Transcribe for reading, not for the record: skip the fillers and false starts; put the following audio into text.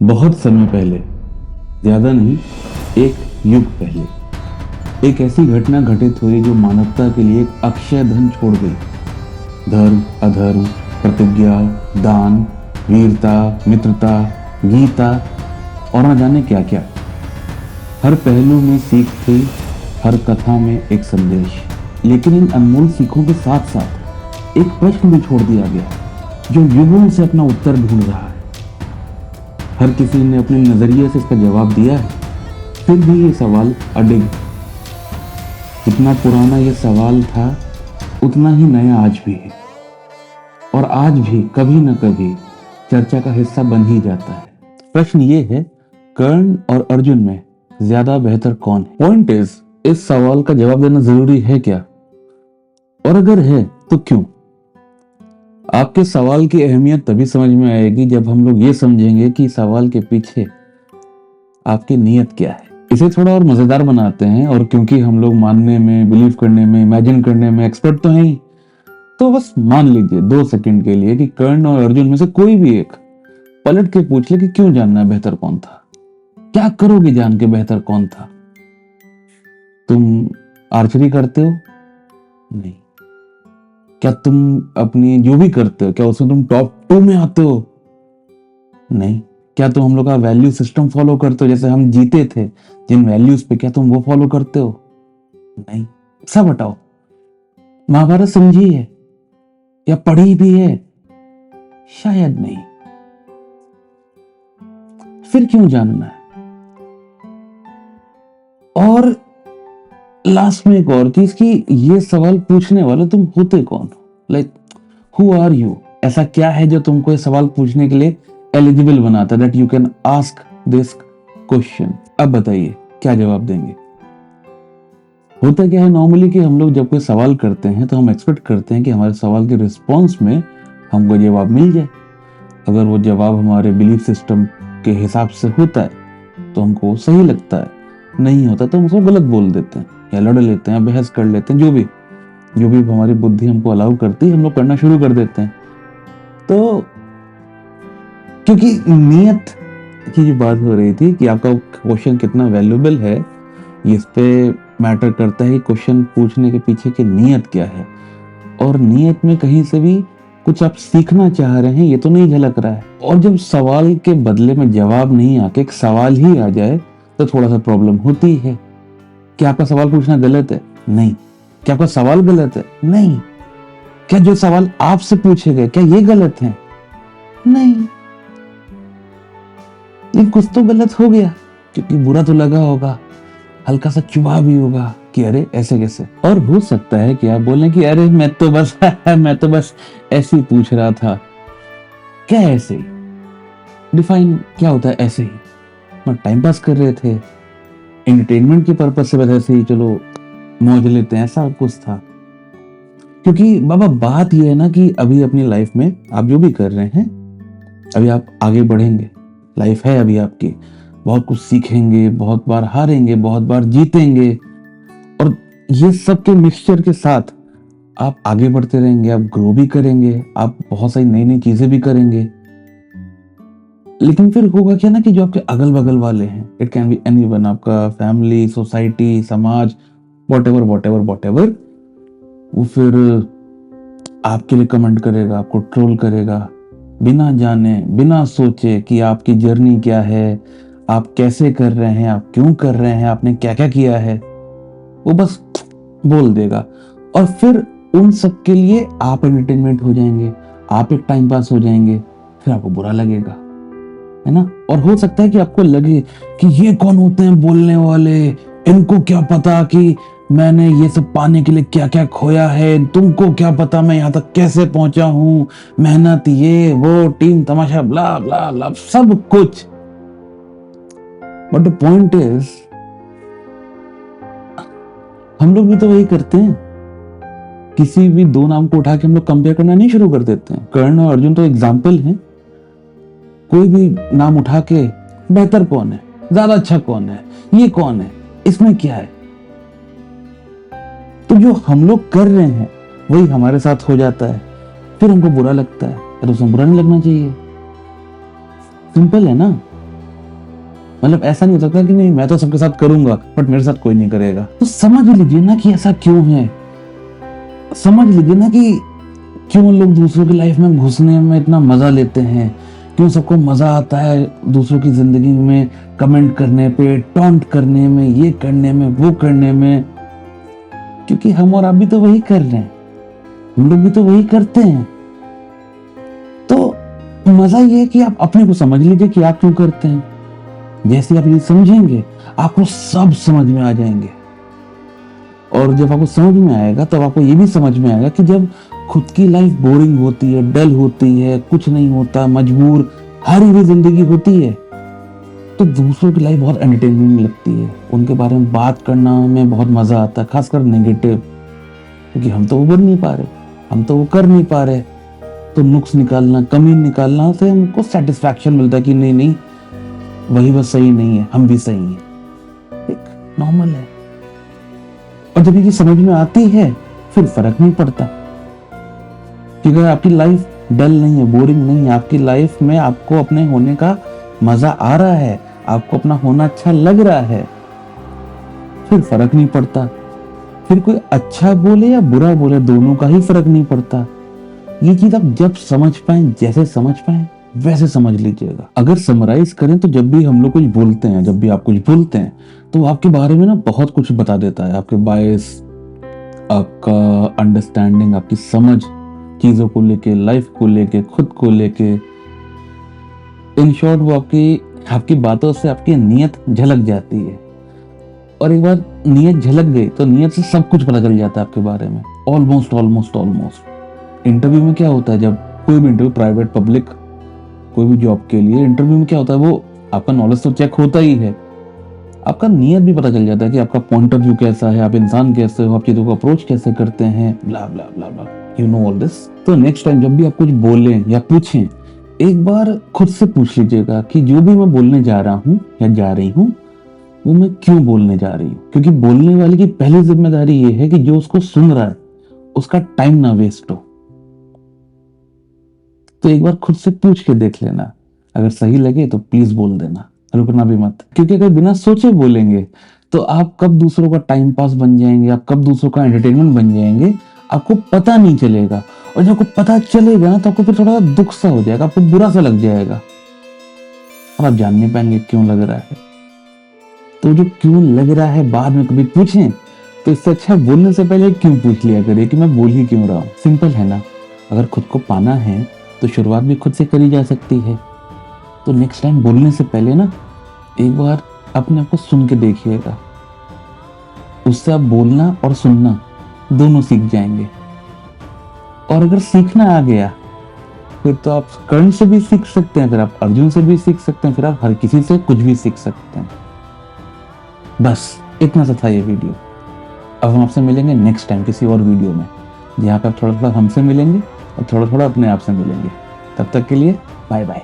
बहुत समय पहले, ज्यादा नहीं, एक युग पहले, एक ऐसी घटना घटित हुई जो मानवता के लिए एक अक्षय धन छोड़ गई। धर्म, अधर्म, प्रतिज्ञा, दान, वीरता, मित्रता, गीता और न जाने क्या क्या। हर पहलू में सीख थी, हर कथा में एक संदेश। लेकिन इन अनमोल सीखों के साथ साथ एक प्रश्न भी छोड़ दिया गया जो युगों से अपना उत्तर ढूंढ रहा है। हर किसी ने अपने नजरिए से इसका जवाब दिया है, फिर भी ये सवाल अडिग। जितना पुराना ये सवाल था उतना ही नया आज भी है, और आज भी कभी न कभी चर्चा का हिस्सा बन ही जाता है। प्रश्न ये है, कर्ण और अर्जुन में ज्यादा बेहतर कौन है? पॉइंट इज, इस सवाल का जवाब देना जरूरी है क्या, और अगर है तो क्यों? आपके सवाल की अहमियत तभी समझ में आएगी जब हम लोग ये समझेंगे कि सवाल के पीछे आपकी नीयत क्या है। इसे थोड़ा और मजेदार बनाते हैं, और क्योंकि हम लोग मानने में, बिलीव करने में, इमेजिन करने में एक्सपर्ट तो हैं ही, तो बस मान लीजिए 2 सेकंड के लिए कि कर्ण और अर्जुन में से कोई भी एक पलट के पूछ ले कि क्यों जानना है बेहतर कौन था। क्या करोगे जान के बेहतर कौन था? तुम आर्चरी करते हो? नहीं। क्या तुम अपनी जो भी करते हो, क्या उसमें तुम टॉप 2 में आते हो? नहीं। क्या तुम हम लोग का वैल्यू सिस्टम फॉलो करते हो? जैसे हम जीते थे जिन वैल्यूज पे, क्या तुम वो फॉलो करते हो? नहीं। सब हटाओ। महाभारत समझी है या पढ़ी भी है? शायद नहीं। फिर क्यों जानना है? और लास्ट में एक और चीज कि ये सवाल पूछने वाले तुम होते कौन हो? Like who are you? ऐसा क्या है जो तुमको ये सवाल पूछने के लिए एलिजिबल बनाता है, that you can ask this question? अब बताइए क्या जवाब देंगे? होता क्या है नॉर्मली कि हम लोग जब कोई सवाल करते हैं तो हम एक्सपेक्ट करते हैं कि हमारे सवाल के रिस्पॉन्स में हमको जवाब मिल जाए। अगर वो जवाब हमारे बिलीफ सिस्टम के हिसाब से होता है तो हमको सही लगता है, नहीं होता तो हम उसको गलत बोल देते हैं या लड़ लेते हैं, बहस कर लेते हैं, जो भी हमारी बुद्धि हमको अलाउ करती है हम लोग करना शुरू कर देते हैं। तो क्योंकि नियत की जो बात हो रही थी कि आपका क्वेश्चन कितना वैल्यूएबल है, इस पे मैटर करता है क्वेश्चन पूछने के पीछे की नियत क्या है, और नियत में कहीं से भी कुछ आप सीखना चाह रहे हैं ये तो नहीं झलक रहा है। और जब सवाल के बदले में जवाब नहीं आके एक सवाल ही आ जाए तो थोड़ा सा प्रॉब्लम होती है। क्या आपका सवाल पूछना गलत है? नहीं। क्या आपका सवाल गलत है? नहीं। क्या जो सवाल आपसे पूछे गए क्या ये गलत है? नहीं। लेकिन कुछ तो गलत हो गया, क्योंकि बुरा तो लगा होगा, हल्का सा चुभा भी होगा कि अरे ऐसे कैसे। और हो सकता है कि आप बोलें कि अरे मैं तो बस ऐसे ही पूछ रहा था। क्या ऐसे ही? डिफाइन क्या होता है ऐसे ही? मैं टाइम पास कर रहे थे, एंटरटेनमेंट के पर्पज से बस ऐसे ही चलो मौज लेते हैं, ऐसा कुछ था? क्योंकि बाबा बात यह है ना कि अभी अपनी लाइफ में आप जो भी कर रहे हैं, अभी आप आगे बढ़ेंगे, लाइफ है अभी आपकी, बहुत कुछ सीखेंगे, बहुत बार हारेंगे, बहुत बार जीतेंगे, और ये सब के मिक्सचर के साथ आप आगे बढ़ते रहेंगे, आप ग्रो भी करेंगे, आप बहुत सारी नई नई चीजें भी करेंगे। लेकिन फिर होगा क्या ना कि जो आपके अगल बगल वाले हैं, इट कैन बी एनीवन, आपका फैमिली, सोसाइटी, समाज, वॉटेवर, वो फिर आपके लिए कमेंट करेगा, आपको ट्रोल करेगा, बिना जाने बिना सोचे कि आपकी जर्नी क्या है, आप कैसे कर रहे हैं, आप क्यों कर रहे हैं, आपने क्या क्या किया है, वो बस बोल देगा। और फिर उन सब के लिए आप एंटरटेनमेंट हो जाएंगे, आप एक टाइम पास हो जाएंगे, फिर आपको बुरा लगेगा, है ना? और हो सकता है कि आपको लगे कि ये कौन होते हैं बोलने वाले, इनको क्या पता कि मैंने ये सब पाने के लिए क्या क्या खोया है, तुमको क्या पता मैं यहाँ तक कैसे पहुंचा हूं, मेहनत, ये वो, टीम तमाशा, ब्ला ब्ला ब्ला, सब कुछ। बट द पॉइंट इज, हम लोग भी तो वही करते हैं। किसी भी 2 नाम को उठा के हम लोग कंपेयर करना नहीं शुरू कर देते हैं। कर्ण और अर्जुन तो एग्जाम्पल हैं। कोई भी नाम उठा के बेहतर कौन है, ज्यादा अच्छा कौन है, ये कौन है, इसमें क्या है? तो जो हम लोग कर रहे हैं वही हमारे साथ हो जाता है, फिर हमको बुरा लगता है। तो उसमें बुरा नहीं लगना चाहिए। सिंपल है ना। मतलब ऐसा नहीं हो सकता कि नहीं मैं तो सबके साथ करूंगा बट मेरे साथ कोई नहीं करेगा। तो समझ लीजिए ना कि ऐसा क्यों है, समझ लीजिए ना कि क्यों लोग दूसरों की लाइफ में घुसने में इतना मजा लेते हैं, क्यों सबको मजा आता है दूसरों की जिंदगी में कमेंट करने पे, टॉन्ट करने में, ये करने में, वो करने में। क्योंकि हम और आप भी तो वही कर रहे हैं, हम लोग भी तो वही करते हैं। तो मजा ये है कि आप अपने को समझ लीजिए कि आप क्यों करते हैं। जैसे आप ये समझेंगे आपको सब समझ में आ जाएंगे, और जब आपको समझ में आएगा तब आपको ये भी समझ में आएगा कि जब खुद की लाइफ बोरिंग होती है, डल होती है, कुछ नहीं होता, मजबूर हारी हुई जिंदगी होती है, तो दूसरों की लाइफ बहुत एंटरटेनिंग लगती है, उनके बारे में बात करना में बहुत मजा आता है, खासकर नेगेटिव। क्योंकि हम तो वो बन नहीं पा रहे, हम तो वो कर नहीं पा रहे, तो नुक्स निकालना, कमी निकालना से हमको सेटिस्फैक्शन मिलता है कि नहीं नहीं वही बस सही नहीं है, हम भी सही हैं। एक नॉर्मल है। और जब ये समझ में आती है फिर फर्क नहीं पड़ता, क्योंकि आपकी लाइफ डल नहीं है, बोरिंग नहीं है, आपकी लाइफ में आपको अपने होने का मजा आ रहा है, आपको अपना होना अच्छा लग रहा है, फिर फर्क नहीं पड़ता। फिर कोई अच्छा बोले या बुरा बोले दोनों का ही फर्क नहीं पड़ता। ये चीज आप जब समझ पाए, जैसे समझ पाए वैसे समझ लीजिएगा। अगर समराइज करें तो जब भी हम लोग कुछ बोलते हैं, जब भी आप कुछ बोलते हैं तो आपके बारे में ना बहुत कुछ बता देता है। आपके बायस, आपका अंडरस्टैंडिंग, आपकी समझ चीजों को लेके, लाइफ को लेके, खुद को लेके, इन शॉर्ट वो आपकी बातों से आपकी नीयत झलक जाती है। और एक बार नीयत झलक गई तो नीयत से सब कुछ पता चल जाता है आपके बारे में, ऑलमोस्ट। इंटरव्यू में क्या होता है, जब कोई भी इंटरव्यू, प्राइवेट पब्लिक कोई भी जॉब के लिए इंटरव्यू में क्या होता है, वो आपका नॉलेज तो चेक होता ही है, आपका नियत भी पता चल जाता है कि आपका पॉइंट ऑफ व्यू कैसा है, आप इंसान कैसे हो, आप चीजों को अप्रोच कैसे करते हैं, ब्ला ब्ला ब्ला ब्ला, यू नो ऑल दिस। तो नेक्स्ट टाइम जब भी आप कुछ बोलें या पूछें, एक बार खुद से पूछ लीजिएगा कि जो भी मैं बोलने जा रहा हूँ या जा रही हूँ वो मैं क्यों बोलने जा रही हूँ। क्योंकि बोलने वाले की पहली जिम्मेदारी ये है कि जो उसको सुन रहा है उसका टाइम ना वेस्ट हो। तो एक बार खुद से पूछ के देख लेना, अगर सही लगे तो प्लीज बोल देना, रुकना भी मत। क्योंकि अगर बिना सोचे बोलेंगे तो आप कब दूसरों का टाइम पास बन जाएंगे, आप कब दूसरों का एंटरटेनमेंट बन जाएंगे, आपको पता नहीं चलेगा। और जब आपको पता चलेगा ना तो आपको फिर थोड़ा दुख सा हो जाएगा, आपको बुरा सा लग जाएगा और आप जान नहीं पाएंगे क्यों लग रहा है। तो जो क्यों लग रहा है बाद में कभी पूछें तो इससे अच्छा बोलने से पहले क्यों पूछ लिया करिए कि मैं बोल ही क्यों रहा हूँ। सिंपल है ना। अगर खुद को पाना है तो शुरुआत भी खुद से करी जा सकती है। तो नेक्स्ट टाइम बोलने से पहले ना एक बार अपने आप को सुन के देखिएगा, उससे आप बोलना और सुनना दोनों सीख जाएंगे। और अगर सीखना आ गया फिर तो आप कर्ण से भी सीख सकते हैं, फिर आप अर्जुन से भी सीख सकते हैं, फिर आप हर किसी से कुछ भी सीख सकते हैं। बस इतना सा था ये वीडियो। अब हम आपसे मिलेंगे नेक्स्ट टाइम किसी और वीडियो में, जहाँ पे आप थोड़ा थोड़ा हमसे मिलेंगे और थोड़ा थोड़ा अपने आप से मिलेंगे। तब तक के लिए बाय बाय।